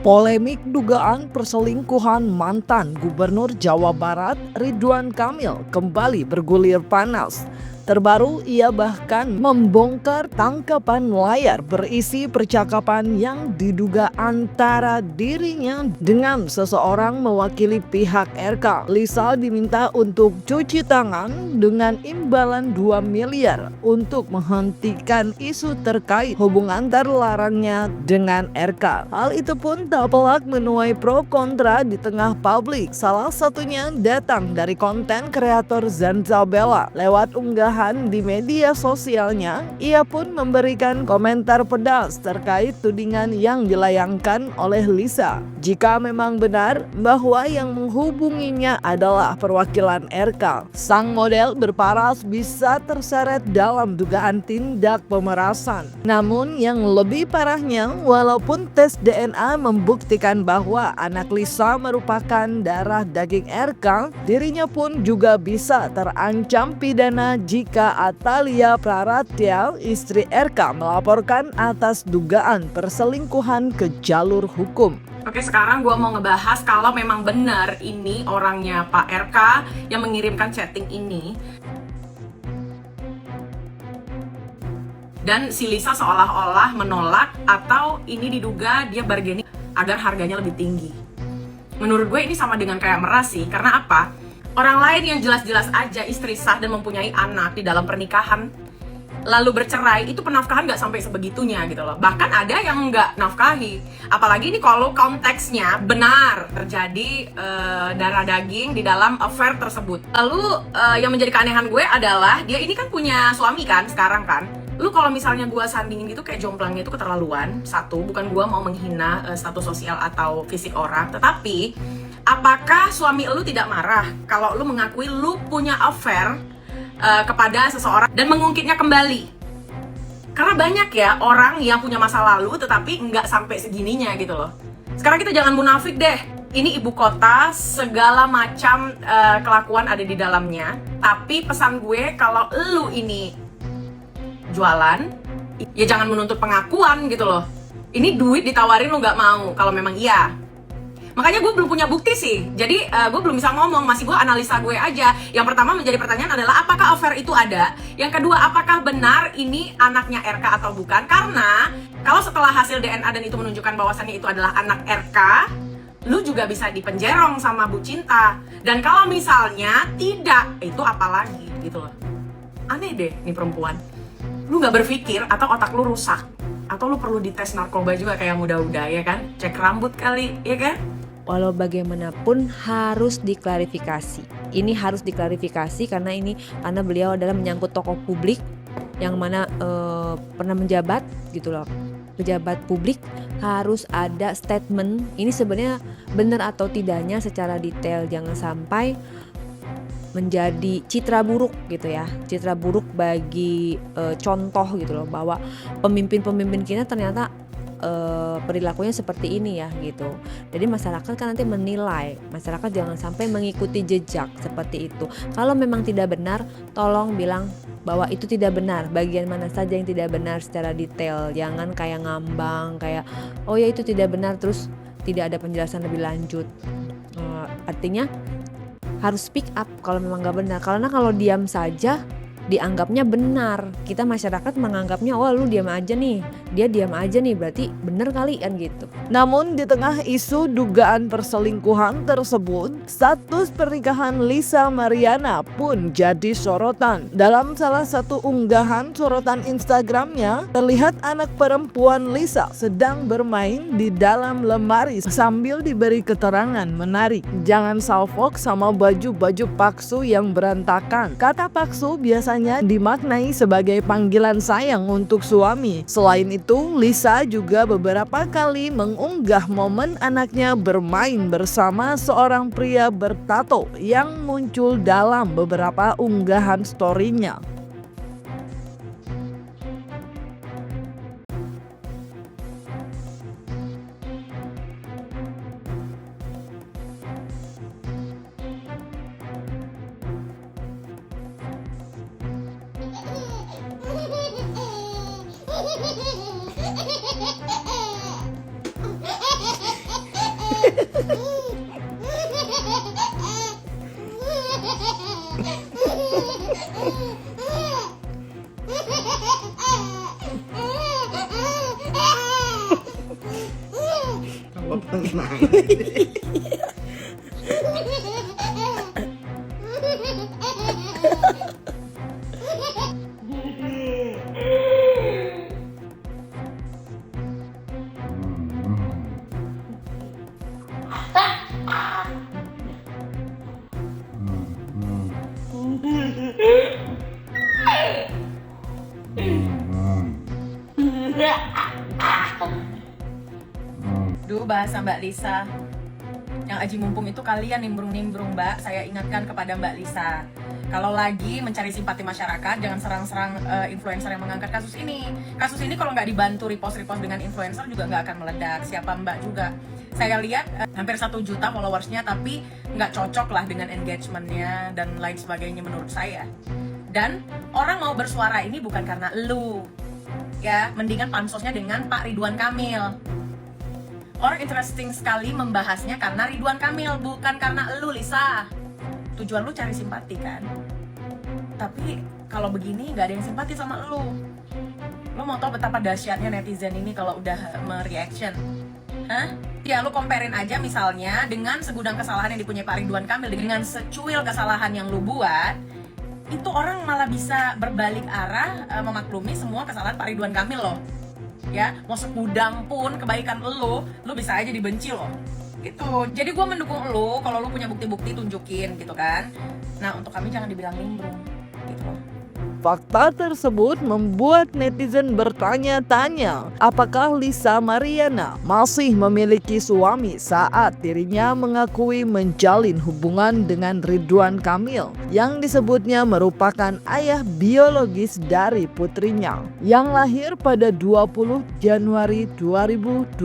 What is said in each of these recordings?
Polemik dugaan perselingkuhan mantan Gubernur Jawa Barat Ridwan Kamil kembali bergulir panas. Terbaru, ia bahkan membongkar tangkapan layar berisi percakapan yang diduga antara dirinya dengan seseorang mewakili pihak RK. Lisa diminta untuk cuci tangan dengan imbalan 2 miliar untuk menghentikan isu terkait hubungan terlarangnya dengan RK. Hal itu pun tak pelak menuai pro kontra di tengah publik. Salah satunya datang dari konten kreator Zanzabella. Lewat unggahan di media sosialnya, ia pun memberikan komentar pedas terkait tudingan yang dilayangkan oleh Lisa. Jika memang benar bahwa yang menghubunginya adalah perwakilan RK, sang model berparas bisa terseret dalam dugaan tindak pemerasan. Namun yang lebih parahnya, walaupun tes DNA membuktikan bahwa anak Lisa merupakan darah daging RK, dirinya pun juga bisa terancam pidana jika Atalia Praratya, istri RK, melaporkan atas dugaan perselingkuhan ke jalur hukum. Oke, sekarang gue mau ngebahas kalau memang benar ini orangnya Pak RK yang mengirimkan chatting ini. Dan si Lisa seolah-olah menolak atau ini diduga dia bargaining agar harganya lebih tinggi. Menurut gue ini sama dengan kayak meras sih, karena apa? Orang lain yang jelas-jelas aja istri sah dan mempunyai anak di dalam pernikahan lalu bercerai, itu penafkahan nggak sampai sebegitunya gitu loh. Bahkan ada yang nggak nafkahi. Apalagi ini kalau konteksnya benar terjadi darah daging di dalam affair tersebut. Lalu yang menjadi keanehan gue adalah dia ini kan punya suami kan sekarang kan. Lu kalau misalnya gue sandingin gitu kayak jomplangnya itu keterlaluan. Satu, bukan gue mau menghina status sosial atau fisik orang, tetapi apakah suami lu tidak marah kalau lu mengakui lu punya affair kepada seseorang dan mengungkitnya kembali? Karena banyak ya orang yang punya masa lalu tetapi nggak sampai segininya gitu loh. Sekarang kita jangan munafik deh. Ini ibu kota, segala macam kelakuan ada di dalamnya. Tapi pesan gue, kalau lu ini jualan, ya jangan menuntut pengakuan gitu loh. Ini duit ditawarin lu nggak mau kalau memang iya. Makanya gue belum punya bukti sih, jadi gue belum bisa ngomong, masih gue analisa gue aja. Yang pertama menjadi pertanyaan adalah apakah affair itu ada? Yang kedua, apakah benar ini anaknya RK atau bukan? Karena kalau setelah hasil DNA dan itu menunjukkan bahwasannya itu adalah anak RK, lu juga bisa dipenjerong sama Bu Cinta. Dan kalau misalnya tidak, itu apalagi gitu loh. Aneh deh nih perempuan. Lu gak berpikir atau otak lu rusak? Atau lu perlu dites narkoba juga kayak muda-muda ya kan? Cek rambut kali, ya kan? Walau bagaimanapun harus diklarifikasi. Ini harus diklarifikasi karena beliau adalah menyangkut tokoh publik yang mana pernah menjabat gitu loh. Pejabat publik harus ada statement. Ini sebenarnya benar atau tidaknya secara detail, jangan sampai menjadi citra buruk gitu ya, citra buruk bagi contoh gitu loh, bahwa pemimpin-pemimpin kita ternyata perilakunya seperti ini ya gitu. Jadi masyarakat kan nanti menilai, masyarakat jangan sampai mengikuti jejak seperti itu. Kalau memang tidak benar, tolong bilang bahwa itu tidak benar, bagian mana saja yang tidak benar secara detail. Jangan kayak ngambang, kayak oh ya itu tidak benar terus tidak ada penjelasan lebih lanjut. Artinya harus speak up kalau memang gak benar. Karena kalau diam saja dianggapnya benar. Kita masyarakat menganggapnya oh lu diam aja nih, dia diam aja nih, berarti benar kali kan gitu. Namun di tengah isu dugaan perselingkuhan tersebut, status pernikahan Lisa Mariana pun jadi sorotan. Dalam salah satu unggahan sorotan Instagramnya, terlihat anak perempuan Lisa sedang bermain di dalam lemari sambil diberi keterangan menarik. Jangan salfok sama baju-baju paksu yang berantakan. Kata paksu biasanya dimaknai sebagai panggilan sayang untuk suami. Selain itu, Lisa juga beberapa kali mengunggah momen anaknya bermain bersama seorang pria bertato yang muncul dalam beberapa unggahan story-nya. Duh, bahasa Mbak Lisa yang aji mumpung itu kalian nimbrung-nimbrung, Mbak. Saya ingatkan kepada Mbak Lisa, kalau lagi mencari simpati masyarakat, jangan serang-serang influencer yang mengangkat kasus ini. Kasus ini kalau nggak dibantu repost-repost dengan influencer juga nggak akan meledak. Siapa Mbak juga. Saya lihat hampir 1 juta followersnya, tapi nggak cocok lah dengan engagementnya dan lain sebagainya menurut saya. Dan orang mau bersuara ini bukan karena elu, ya, mendingan pansosnya dengan Pak Ridwan Kamil. Orang interesting sekali membahasnya karena Ridwan Kamil, bukan karena elu, Lisa. Tujuan lu cari simpati kan? Tapi kalau begini nggak ada yang simpati sama elu. Lu mau tahu betapa dahsyatnya netizen ini kalau udah mereaction? Hah? Ya lu comparein aja misalnya dengan segudang kesalahan yang dipunyai Pak Ridwan Kamil dengan secuil kesalahan yang lu buat, itu orang malah bisa berbalik arah memaklumi semua kesalahan Pak Ridwan Kamil loh. Ya, mau segudang pun kebaikan lu bisa aja dibenci loh. Gitu. Jadi gue mendukung lu, kalau lu punya bukti-bukti tunjukin gitu kan. Nah, untuk kami jangan dibilang nimbrung gitu loh. Fakta tersebut membuat netizen bertanya-tanya, apakah Lisa Mariana masih memiliki suami saat dirinya mengakui menjalin hubungan dengan Ridwan Kamil yang disebutnya merupakan ayah biologis dari putrinya yang lahir pada 20 Januari 2022.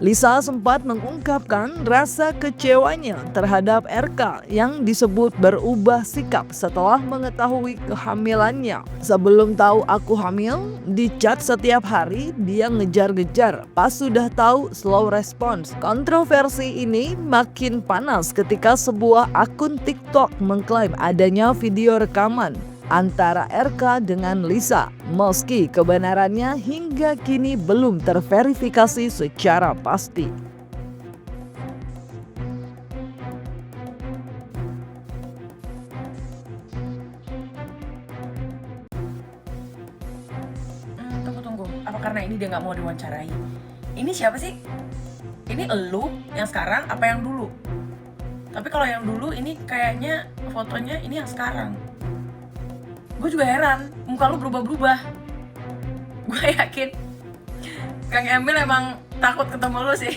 Lisa sempat mengungkapkan rasa kecewanya terhadap RK yang disebut berubah sikap setelah mengetahui kehamilannya. Sebelum tahu aku hamil, di chat setiap hari dia ngejar-ngejar. Pas sudah tahu, slow response. Kontroversi ini makin panas ketika sebuah akun TikTok mengklaim adanya video rekaman antara RK dengan Lisa, meski kebenarannya hingga kini belum terverifikasi secara pasti. Tunggu. Apa karena ini dia nggak mau diwawancarai? Ini siapa sih? Ini elu yang sekarang apa yang dulu? Tapi kalau yang dulu ini kayaknya fotonya ini yang sekarang. Gue juga heran, muka lu berubah-berubah. Gue yakin Kang Emil emang takut ketemu lu sih.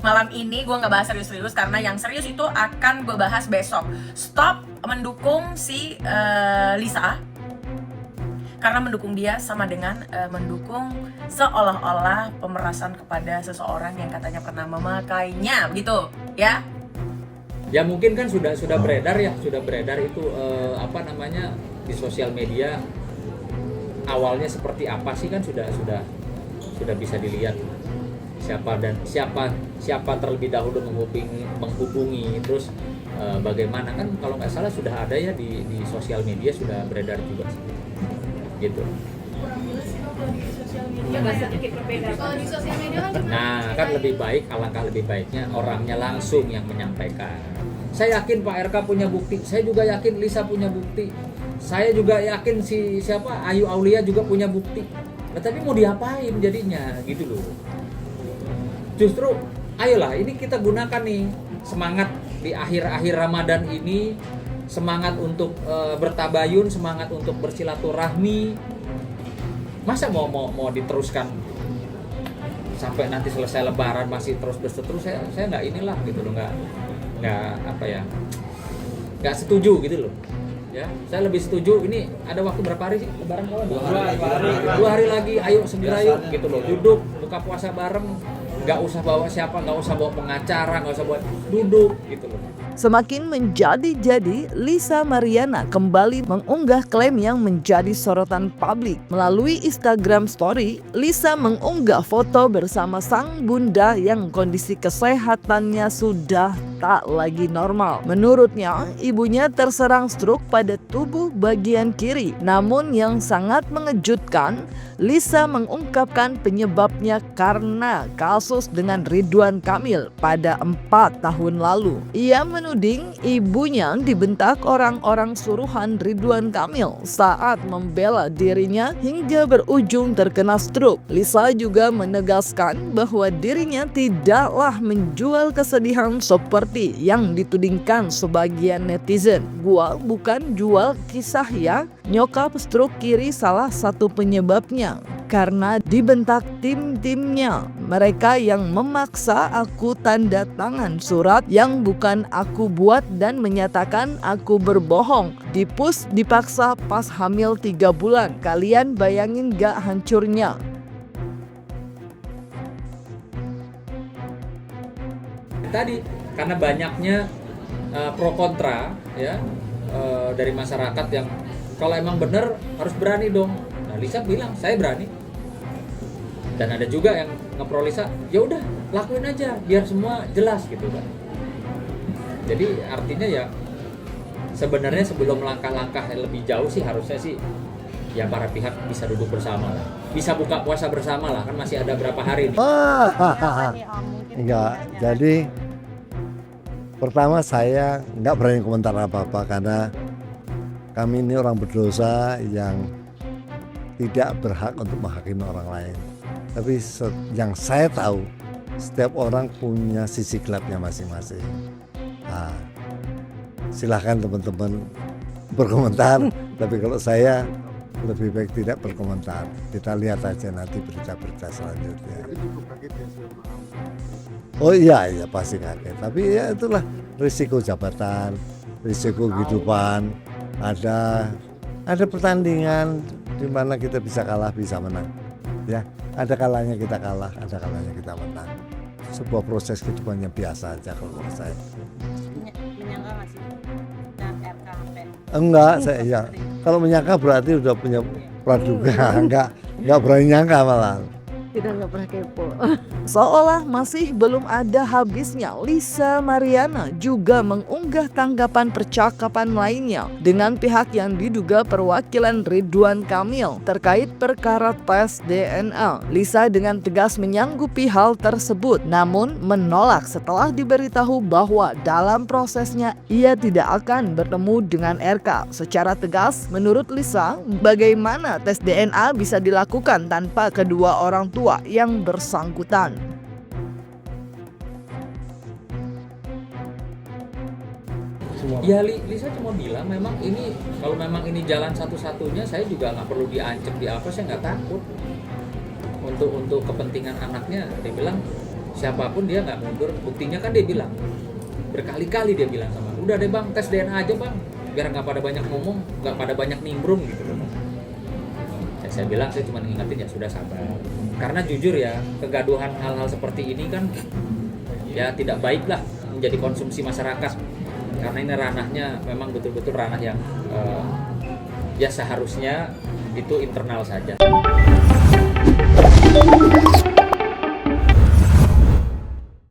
Malam ini gue nggak bahas serius-serius karena yang serius itu akan gue bahas besok. Stop mendukung si Lisa. Karena mendukung dia sama dengan mendukung seolah-olah pemerasan kepada seseorang yang katanya pernah memakainya, begitu ya? Ya mungkin kan sudah beredar ya, sudah beredar itu di sosial media awalnya seperti apa sih kan sudah bisa dilihat siapa terlebih dahulu menghubungi terus bagaimana kan kalau nggak salah sudah ada ya di sosial media sudah beredar juga gitu. Nah kan lebih baik, alangkah lebih baiknya orangnya langsung yang menyampaikan. Saya yakin Pak RK punya bukti, saya juga yakin Lisa punya bukti, saya juga yakin Ayu Aulia juga punya bukti. Nah, tapi mau diapain jadinya gitu loh. Justru ayolah ini kita gunakan nih semangat di akhir-akhir Ramadan ini, semangat untuk bertabayun, semangat untuk bersilaturahmi. Masa mau diteruskan sampai nanti selesai Lebaran masih terus saya nggak inilah gitu loh, nggak setuju gitu loh ya. Saya lebih setuju ini ada waktu berapa hari sih Lebaran kawan? 2 hari lagi, ayo segera yuk gitu loh, duduk buka puasa bareng, nggak usah bawa siapa, nggak usah bawa pengacara, nggak usah bawa, duduk gitu loh. Semakin menjadi-jadi, Lisa Mariana kembali mengunggah klaim yang menjadi sorotan publik. Melalui Instagram Story, Lisa mengunggah foto bersama sang bunda yang kondisi kesehatannya sudah tak lagi normal. Menurutnya, ibunya terserang stroke pada tubuh bagian kiri. Namun yang sangat mengejutkan, Lisa mengungkapkan penyebabnya karena kasus dengan Ridwan Kamil pada 4 tahun lalu. Ia menuding ibunya dibentak orang-orang suruhan Ridwan Kamil saat membela dirinya hingga berujung terkena stroke. Lisa juga menegaskan bahwa dirinya tidaklah menjual kesedihan seperti yang ditudingkan sebagian netizen. Gua bukan jual kisah ya, nyokap stroke kiri salah satu penyebabnya. Karena dibentak tim-timnya, mereka yang memaksa aku tanda tangan surat yang bukan aku buat dan menyatakan aku berbohong. Dipus dipaksa pas hamil 3 bulan. Kalian bayangin gak hancurnya? Tadi karena banyaknya pro kontra ya dari masyarakat yang kalau emang bener harus berani dong. Nah, Lisa bilang saya berani. Dan ada juga yang ngepro Lisa, ya udah lakuin aja biar semua jelas gitu kan. Jadi artinya ya sebenarnya sebelum langkah-langkah yang lebih jauh sih harusnya sih ya para pihak bisa duduk bersama lah, bisa buka puasa bersama lah, kan masih ada berapa hari nih. Enggak, jadi pertama saya nggak berani komentar apa-apa karena kami ini orang berdosa yang tidak berhak untuk menghakimi orang lain. Tapi yang saya tahu, setiap orang punya sisi gelapnya masing-masing. Nah, silahkan teman-teman berkomentar, tapi kalau saya lebih baik tidak berkomentar. Kita lihat aja nanti berita-berita selanjutnya. Oh iya pasti kaget. Tapi ya itulah risiko jabatan, risiko kehidupan. Ada pertandingan di mana kita bisa kalah, bisa menang. Ya, ada kalanya kita kalah, ada kalanya kita menang. Sebuah proses kehidupan yang biasa aja kalau menurut saya. Menyangka nggak sih dengan RKP? Enggak, saya ya. Kalau menyangka berarti udah punya praduga, enggak berani nyangka malah. Kita nggak pernah kepo. Seolah masih belum ada habisnya, Lisa Mariana juga mengunggah tanggapan percakapan lainnya dengan pihak yang diduga perwakilan Ridwan Kamil terkait perkara tes DNA. Lisa dengan tegas menyanggupi hal tersebut, namun menolak setelah diberitahu bahwa dalam prosesnya ia tidak akan bertemu dengan RK. Secara tegas, menurut Lisa, bagaimana tes DNA bisa dilakukan tanpa kedua orang tua yang bersangkutan? Ya Lisa cuma bilang memang ini kalau memang ini jalan satu-satunya saya juga nggak perlu diancam di apa, saya nggak takut untuk kepentingan anaknya. Dia bilang siapapun dia nggak mundur, buktinya kan dia bilang berkali-kali dia bilang sama udah deh bang tes DNA aja bang biar nggak pada banyak ngomong, nggak pada banyak nimbrung gitu. Saya bilang saya cuma ngingetin ya sudah sabar, karena jujur ya kegaduhan hal-hal seperti ini kan ya tidak baik lah menjadi konsumsi masyarakat, karena ini ranahnya memang betul-betul ranah yang ya seharusnya itu internal saja.